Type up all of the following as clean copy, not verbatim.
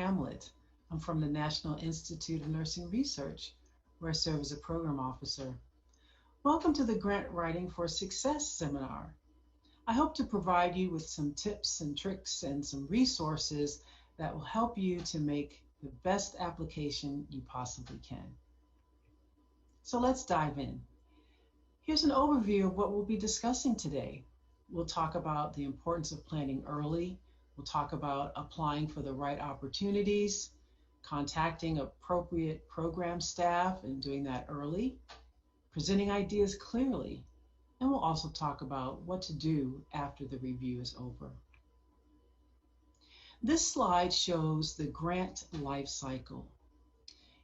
Hamlet. I'm from the National Institute of Nursing Research, where I serve as a program officer. Welcome to the Grant Writing for Success seminar. I hope to provide you with some tips and tricks and some resources that will help you to make the best application you possibly can. So let's dive in. Here's an overview of what we'll be discussing today. We'll talk about the importance of planning early. We'll talk about applying for the right opportunities, contacting appropriate program staff and doing that early, presenting ideas clearly, and we'll also talk about what to do after the review is over. This slide shows the grant life cycle.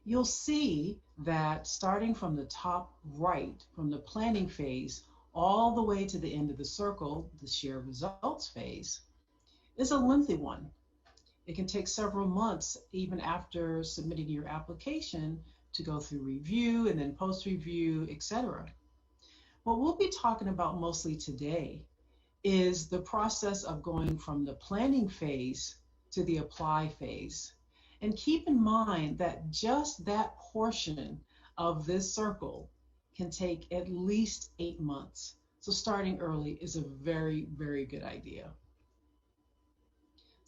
You'll see that starting from the top right, from the planning phase, all the way to the end of the circle, the share results phase, is a lengthy one. It can take several months, even after submitting your application, to go through review and then post-review, etc. What we'll be talking about mostly today is the process of going from the planning phase to the apply phase. And keep in mind that just that portion of this circle can take at least 8 months. So starting early is a very, very good idea.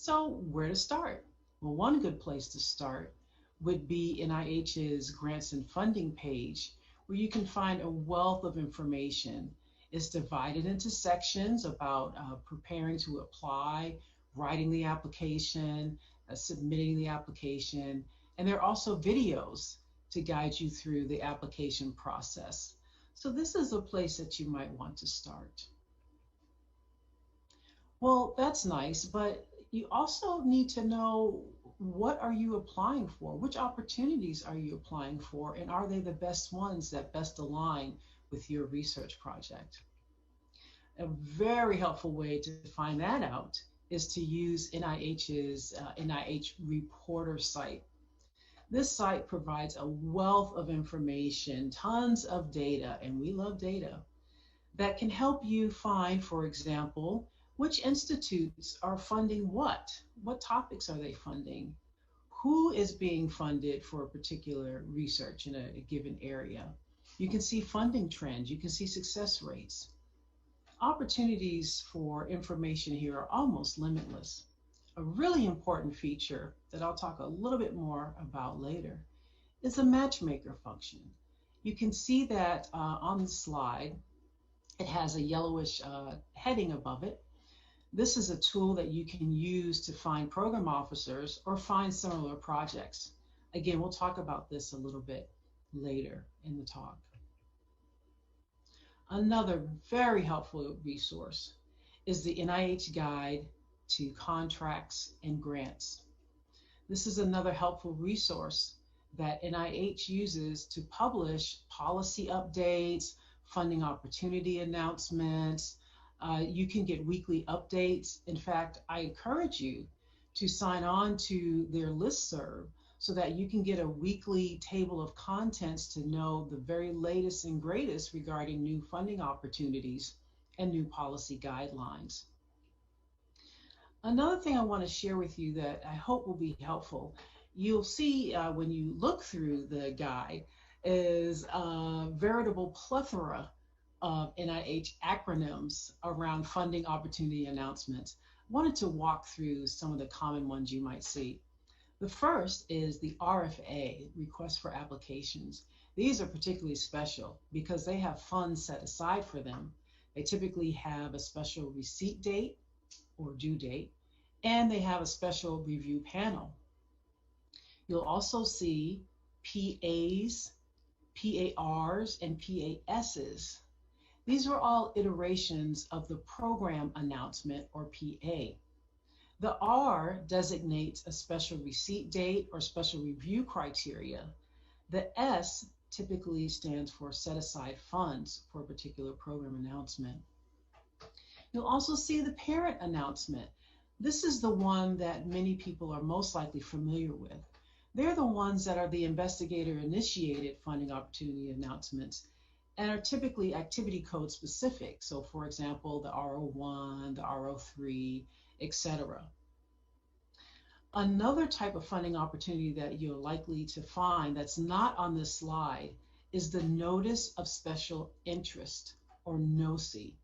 So where to start? Well, one good place to start would be NIH's grants and funding page, where you can find a wealth of information. It's divided into sections about preparing to apply, writing the application, submitting the application, and there are also videos to guide you through the application process. So this is a place that you might want to start. Well, that's nice, but you also need to know, what are you applying for? Which opportunities are you applying for, and are they the best ones that best align with your research project? A very helpful way to find that out is to use NIH's NIH Reporter site. This site provides a wealth of information, tons of data, and we love data, that can help you find, for example, which institutes are funding what? What topics are they funding? Who is being funded for a particular research in a given area? You can see funding trends, you can see success rates. Opportunities for information here are almost limitless. A really important feature that I'll talk a little bit more about later is the matchmaker function. You can see that on the slide. It has a yellowish heading above it. This is a tool that you can use to find program officers or find similar projects. Again, we'll talk about this a little bit later in the talk. Another very helpful resource is the NIH Guide to Contracts and Grants. This is another helpful resource that NIH uses to publish policy updates, funding opportunity announcements. You can get weekly updates. In fact, I encourage you to sign on to their listserv so that you can get a weekly table of contents to know the very latest and greatest regarding new funding opportunities and new policy guidelines. Another thing I want to share with you that I hope will be helpful, you'll see when you look through the guide, is a veritable plethora of NIH acronyms around funding opportunity announcements. I wanted to walk through some of the common ones you might see. The first is the RFA, Request for Applications. These are particularly special because they have funds set aside for them. They typically have a special receipt date or due date, and they have a special review panel. You'll also see PAs, PARs, and PASs. These are all iterations of the program announcement, or PA. The R designates a special receipt date or special review criteria. The S typically stands for set aside funds for a particular program announcement. You'll also see the parent announcement. This is the one that many people are most likely familiar with. They're the ones that are the investigator-initiated funding opportunity announcements and are typically activity code specific. So for example, the R01, the R03, etc. Another type of funding opportunity that you're likely to find that's not on this slide is the Notice of Special Interest, or NOSI.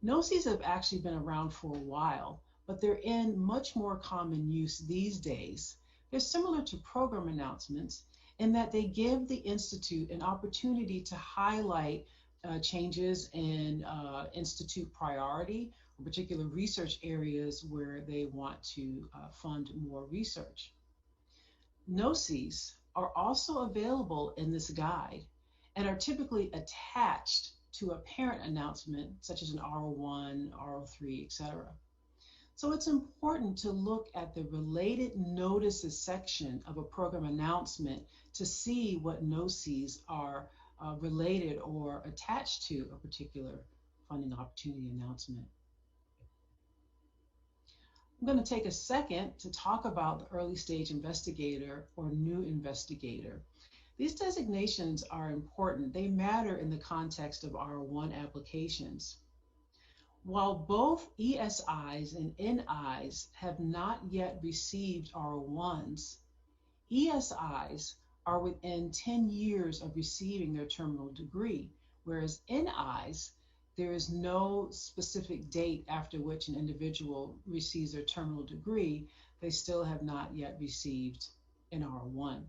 NOSIs have actually been around for a while, but they're in much more common use these days. They're similar to program announcements in that they give the Institute an opportunity to highlight changes in Institute priority or particular research areas where they want to fund more research. NOSIs are also available in this guide and are typically attached to a parent announcement, such as an R01, R03, etc. So it's important to look at the related notices section of a program announcement to see what NOSIs are related or attached to a particular funding opportunity announcement. I'm going to take a second to talk about the early stage investigator or new investigator. These designations are important. They matter in the context of R1 applications. While both ESIs and NIs have not yet received R1s, ESIs are within 10 years of receiving their terminal degree, whereas NIs, there is no specific date after which an individual receives their terminal degree. They still have not yet received an R1.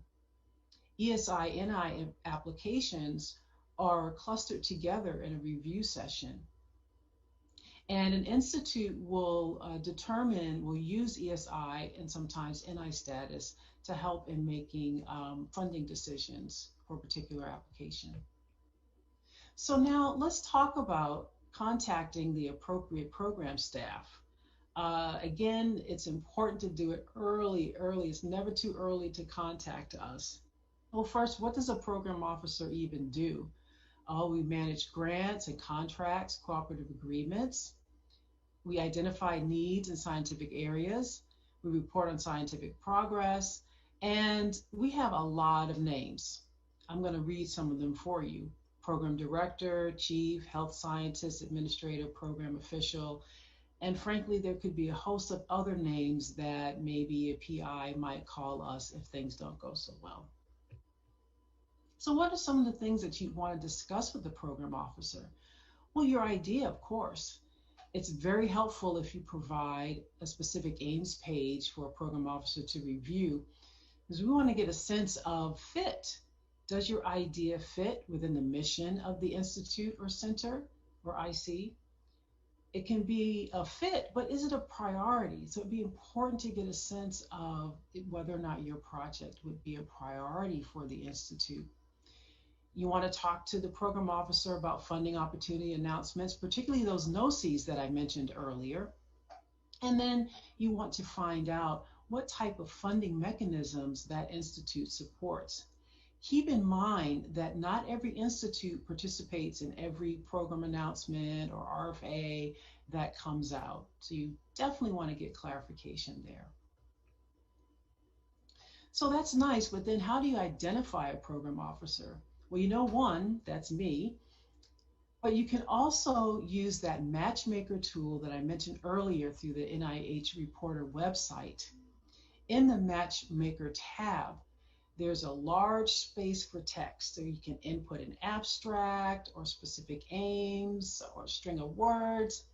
ESI-NI applications are clustered together in a review session. And an institute will will use ESI and sometimes NI status to help in making funding decisions for a particular application. So now let's talk about contacting the appropriate program staff. Again, it's important to do it early. It's never too early to contact us. Well, first, what does a program officer even do? We manage grants and contracts, cooperative agreements. We identify needs in scientific areas. We report on scientific progress. And we have a lot of names. I'm going to read some of them for you. Program director, chief, health scientist, administrator, program official. And frankly, there could be a host of other names that maybe a PI might call us if things don't go so well. So what are some of the things that you want to discuss with the program officer? Well, your idea, of course. It's very helpful if you provide a specific aims page for a program officer to review, because we want to get a sense of fit. Does your idea fit within the mission of the institute or center or IC? It can be a fit, but is it a priority? So it'd be important to get a sense of whether or not your project would be a priority for the institute. You want to talk to the program officer about funding opportunity announcements, particularly those NOSIs that I mentioned earlier. And then you want to find out what type of funding mechanisms that institute supports. Keep in mind that not every institute participates in every program announcement or RFA that comes out. So you definitely want to get clarification there. So that's nice, but then how do you identify a program officer? Well, you know, one, that's me, but you can also use that matchmaker tool that I mentioned earlier through the NIH Reporter website. In the matchmaker tab, there's a large space for text, so you can input an abstract or specific aims or a string of words,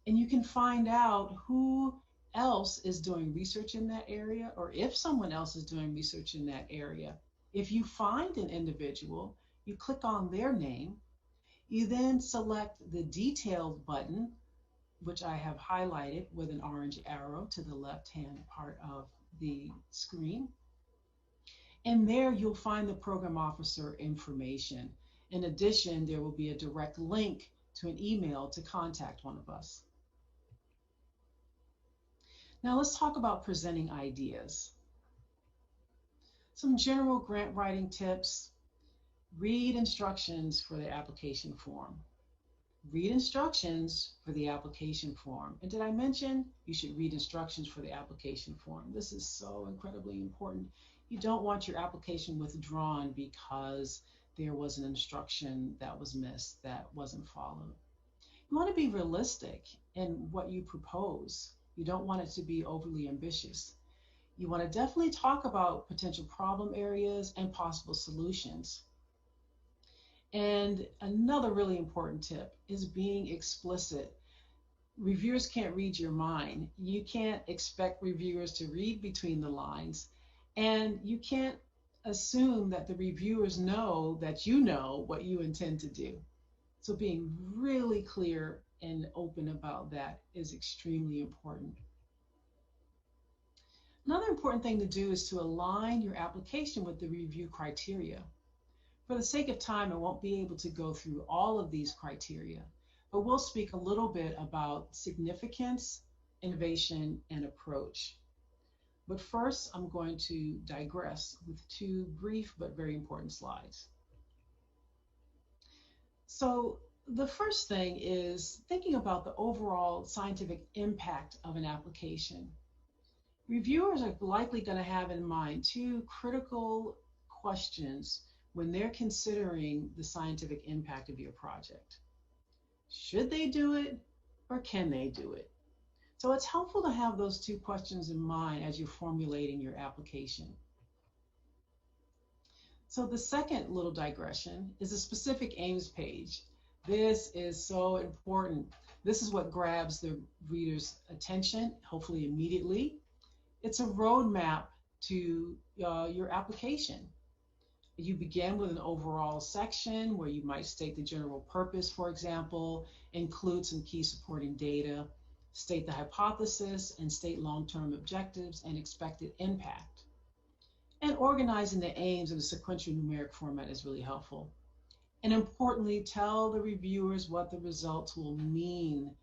and you can find out who else is doing research in that area, or if someone else is doing research in that area. If you find an individual, you click on their name, you then select the detailed button, which I have highlighted with an orange arrow to the left-hand part of the screen. And there you'll find the program officer information. In addition, there will be a direct link to an email to contact one of us. Now let's talk about presenting ideas. Some general grant writing tips. Read instructions for the application form. Read instructions for the application form. And did I mention you should read instructions for the application form? This is so incredibly important. You don't want your application withdrawn because there was an instruction that was missed, that wasn't followed. You want to be realistic in what you propose. You don't want it to be overly ambitious. You want to definitely talk about potential problem areas and possible solutions. And another really important tip is being explicit. Reviewers can't read your mind. You can't expect reviewers to read between the lines. And you can't assume that the reviewers know that you know what you intend to do. So being really clear and open about that is extremely important. Another important thing to do is to align your application with the review criteria. For the sake of time, I won't be able to go through all of these criteria, but we'll speak a little bit about significance, innovation, and approach. But first, I'm going to digress with two brief but very important slides. So the first thing is thinking about the overall scientific impact of an application. Reviewers are likely going to have in mind two critical questions when they're considering the scientific impact of your project. Should they do it or can they do it? So it's helpful to have those two questions in mind as you're formulating your application. So the second little digression is a specific aims page. This is so important. This is what grabs the reader's attention, hopefully immediately. It's a roadmap to your application. You begin with an overall section where you might state the general purpose, for example, include some key supporting data, state the hypothesis, and state long-term objectives and expected impact. And organizing the aims in a sequential numeric format is really helpful. And importantly, tell the reviewers what the results will mean.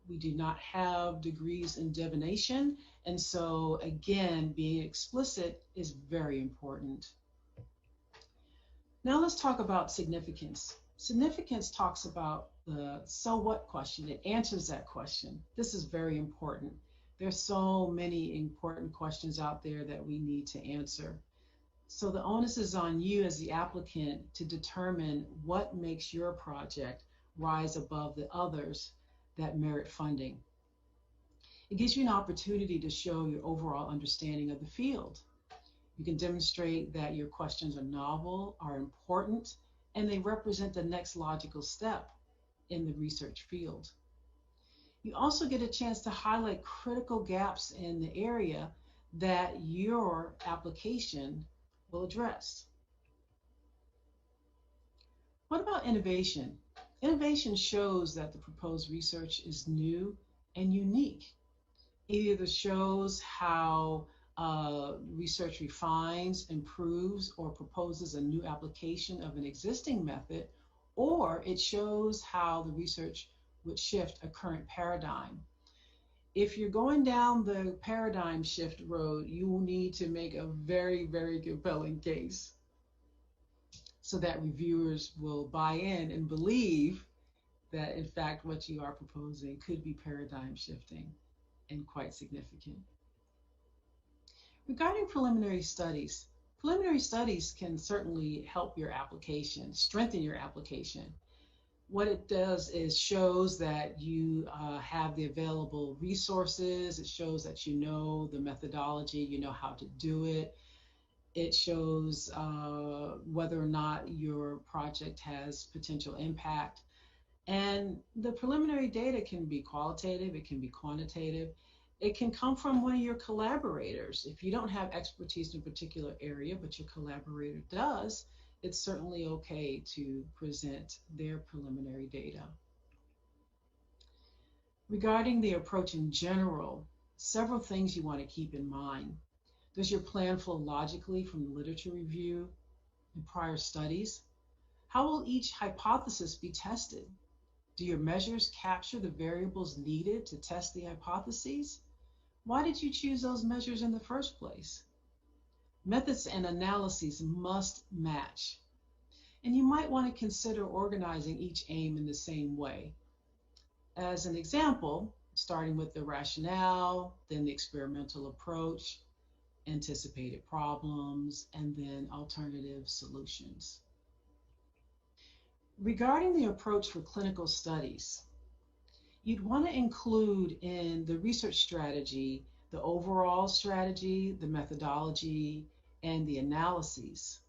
We do not have degrees in divination, and so again, being explicit is very important. Now let's talk about significance. Significance talks about the so what question. It answers that question. This is very important. There's so many important questions out there that we need to answer. So the onus is on you as the applicant to determine what makes your project rise above the others that merit funding. It gives you an opportunity to show your overall understanding of the field. You can demonstrate that your questions are novel, are important, and they represent the next logical step in the research field. You also get a chance to highlight critical gaps in the area that your application will address. What about innovation? Innovation shows that the proposed research is new and unique. It either shows how research refines, improves, or proposes a new application of an existing method, or it shows how the research would shift a current paradigm. If you're going down the paradigm shift road, you will need to make a very, very compelling case so that reviewers will buy in and believe that, in fact, what you are proposing could be paradigm shifting and quite significant. Regarding preliminary studies can certainly help your application, strengthen your application. What it does is shows that you have the available resources. It shows that you know the methodology, you know how to do it. It shows whether or not your project has potential impact. And the preliminary data can be qualitative, it can be quantitative. It can come from one of your collaborators. If you don't have expertise in a particular area, but your collaborator does, it's certainly okay to present their preliminary data. Regarding the approach in general, several things you want to keep in mind. Does your plan flow logically from literature review and prior studies? How will each hypothesis be tested? Do your measures capture the variables needed to test the hypotheses? Why did you choose those measures in the first place? Methods and analyses must match. And you might want to consider organizing each aim in the same way. As an example, starting with the rationale, then the experimental approach, anticipated problems, and then alternative solutions. Regarding the approach for clinical studies, you'd want to include in the research strategy the overall strategy, the methodology, and the analyses.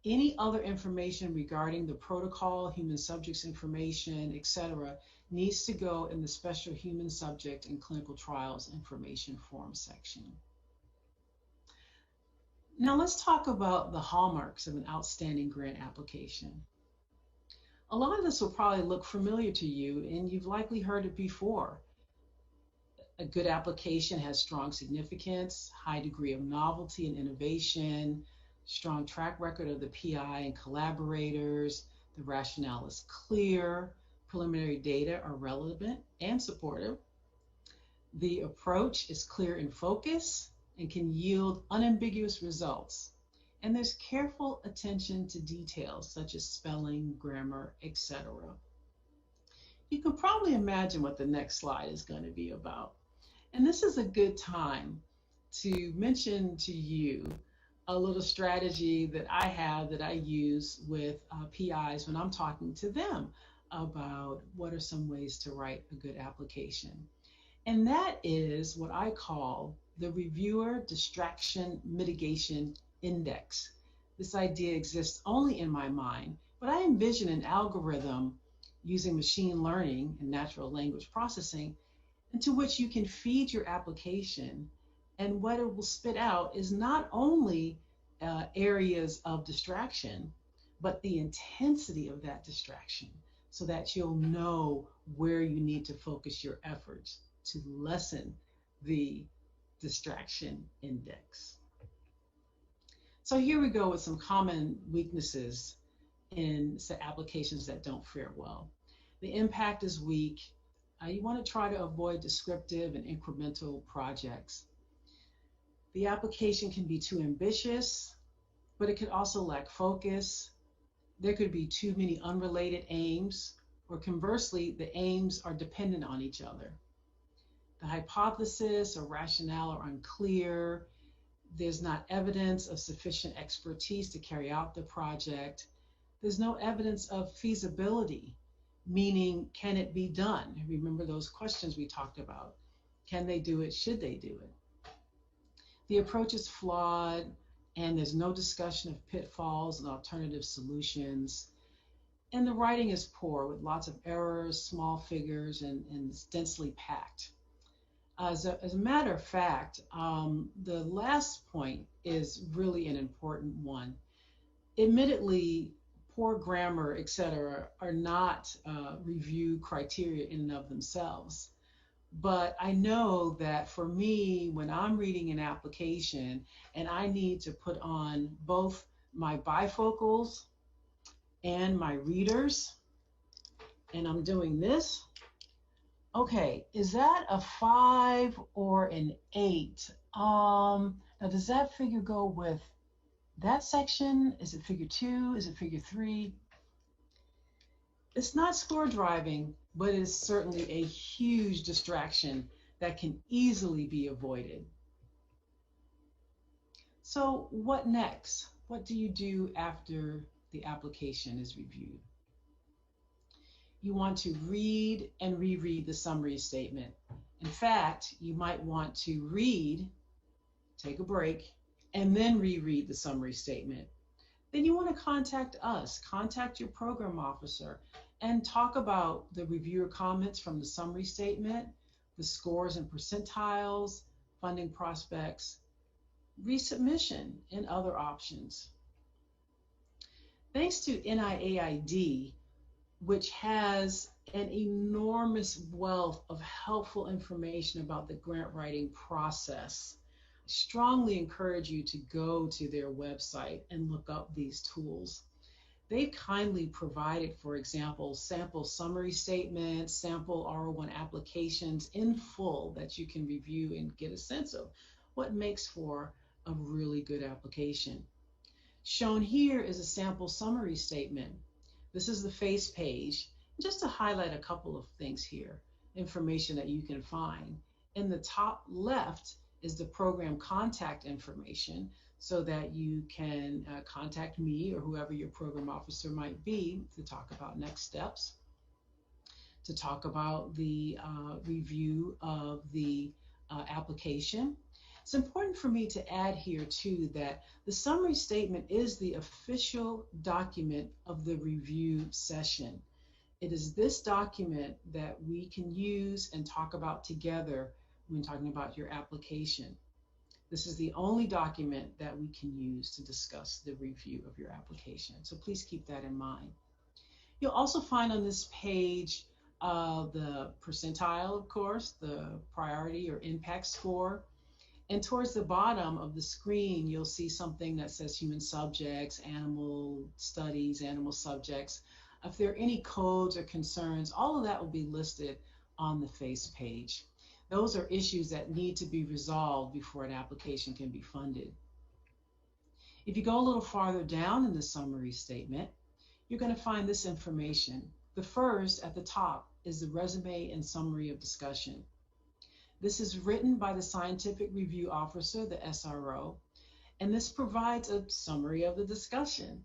Any other information regarding the protocol, human subjects information, etc., needs to go in the special human subject and clinical trials information form section. Now let's talk about the hallmarks of an outstanding grant application. A lot of this will probably look familiar to you, and you've likely heard it before. A good application has strong significance, high degree of novelty and innovation, strong track record of the PI and collaborators, the rationale is clear, preliminary data are relevant and supportive, the approach is clear in focus and can yield unambiguous results, and there's careful attention to details such as spelling, grammar, etc. You can probably imagine what the next slide is going to be about. And this is a good time to mention to you a little strategy that I have that I use with PIs when I'm talking to them about what are some ways to write a good application. And that is what I call the Reviewer Distraction Mitigation Index. This idea exists only in my mind, but I envision an algorithm using machine learning and natural language processing into which you can feed your application, and what it will spit out is not only areas of distraction, but the intensity of that distraction, so that you'll know where you need to focus your efforts to lessen the distraction index. So here we go with some common weaknesses in applications that don't fare well. The impact is weak. You want to try to avoid descriptive and incremental projects. The application can be too ambitious, but it could also lack focus. There could be too many unrelated aims, or conversely, the aims are dependent on each other. The hypothesis or rationale are unclear. There's not evidence of sufficient expertise to carry out the project. There's no evidence of feasibility, meaning, can it be done? Remember those questions we talked about. Can they do it? Should they do it? The approach is flawed, and there's no discussion of pitfalls and alternative solutions. And the writing is poor with lots of errors, small figures, and it's densely packed. As a matter of fact, the last point is really an important one. Admittedly, poor grammar, etc., are not review criteria in and of themselves. But I know that for me, when I'm reading an application and I need to put on both my bifocals and my readers, and I'm doing this, okay, is that a 5 or an 8? Now, does that figure go with that section? Is it figure 2? Is it figure 3? It's not score driving, but it is certainly a huge distraction that can easily be avoided. So what next? What do you do after the application is reviewed? You want to read and reread the summary statement. In fact, you might want to read, take a break, and then reread the summary statement. Then you want to contact us, contact your program officer, and talk about the reviewer comments from the summary statement, the scores and percentiles, funding prospects, resubmission, and other options. Thanks to NIAID, which has an enormous wealth of helpful information about the grant writing process, I strongly encourage you to go to their website and look up these tools. They've kindly provided, for example, sample summary statements, sample R01 applications in full that you can review and get a sense of what makes for a really good application. Shown here is a sample summary statement. This is the face page. Just to highlight a couple of things here, information that you can find. In the top left is the program contact information, so that you can contact me or whoever your program officer might be to talk about next steps, to talk about the review of the application. It's important for me to add here too that the summary statement is the official document of the review session. It is this document that we can use and talk about together when talking about your application. This is the only document that we can use to discuss the review of your application. So please keep that in mind. You'll also find on this page the percentile, of course, the priority or impact score. And towards the bottom of the screen, you'll see something that says human subjects, animal studies, animal subjects. If there are any codes or concerns, all of that will be listed on the face page. Those are issues that need to be resolved before an application can be funded. If you go a little farther down in the summary statement, you're going to find this information. The first at the top is the resume and summary of discussion. This is written by the scientific review officer, the SRO, and this provides a summary of the discussion.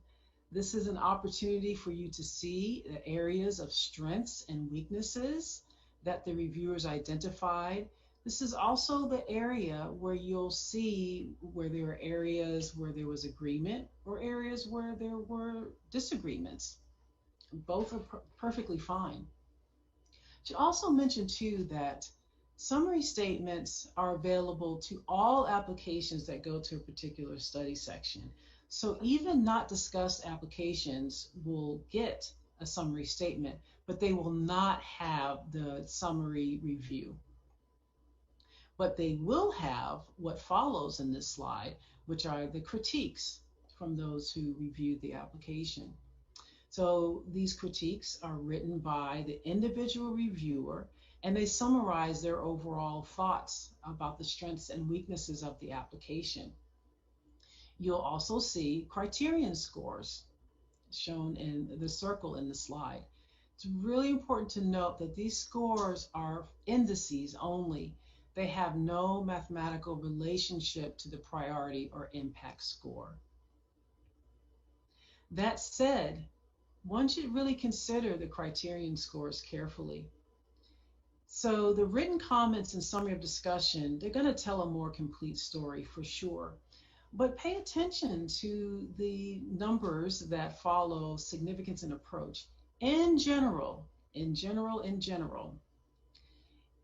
This is an opportunity for you to see the areas of strengths and weaknesses that the reviewers identified. This is also the area where you'll see where there are areas where there was agreement or areas where there were disagreements. Both are perfectly fine. I should also mention too that summary statements are available to all applications that go to a particular study section. So even not discussed applications will get a summary statement, but they will not have the summary review. But they will have what follows in this slide, which are the critiques from those who reviewed the application. So these critiques are written by the individual reviewer, and they summarize their overall thoughts about the strengths and weaknesses of the application. You'll also see criterion scores shown in the circle in the slide. It's really important to note that these scores are indices only. They have no mathematical relationship to the priority or impact score. That said, one should really consider the criterion scores carefully. So the written comments and summary of discussion, they're going to tell a more complete story for sure. But pay attention to the numbers that follow significance and approach. In general,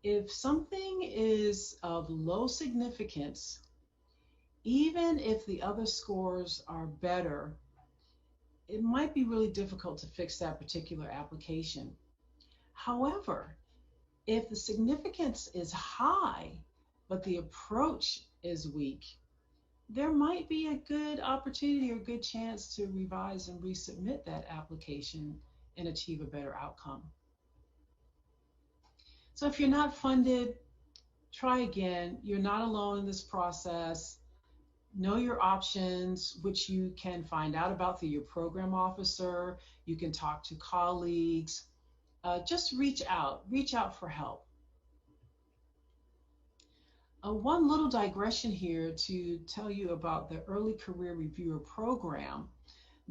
if something is of low significance, even if the other scores are better, it might be really difficult to fix that particular application. However, if the significance is high, but the approach is weak, there might be a good opportunity or good chance to revise and resubmit that application and achieve a better outcome. So if you're not funded, try again. You're not alone in this process. Know your options, which you can find out about through your program officer. You can talk to colleagues. Just reach out for help. One little digression here to tell you about the Early Career Reviewer Program.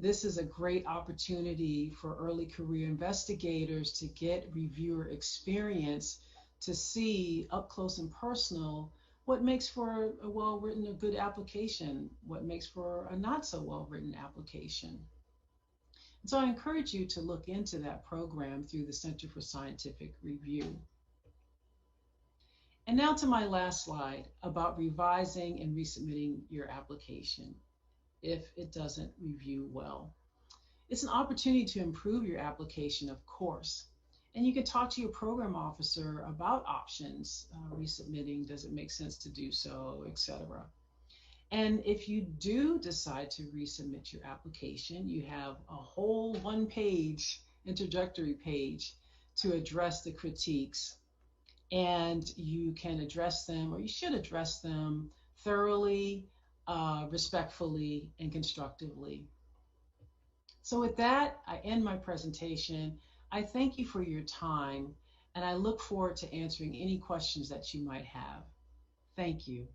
This is a great opportunity for early career investigators to get reviewer experience, to see up close and personal what makes for a well-written, a good application, what makes for a not so well-written application. And so I encourage you to look into that program through the Center for Scientific Review. And now to my last slide about revising and resubmitting your application if it doesn't review well. It's an opportunity to improve your application, of course. And you can talk to your program officer about options, resubmitting, does it make sense to do so, etc. And if you do decide to resubmit your application, you have a whole one-page introductory page to address the critiques. And you can address them, or you should address them thoroughly, respectfully, and constructively. So with that, I end my presentation. I thank you for your time, and I look forward to answering any questions that you might have. Thank you.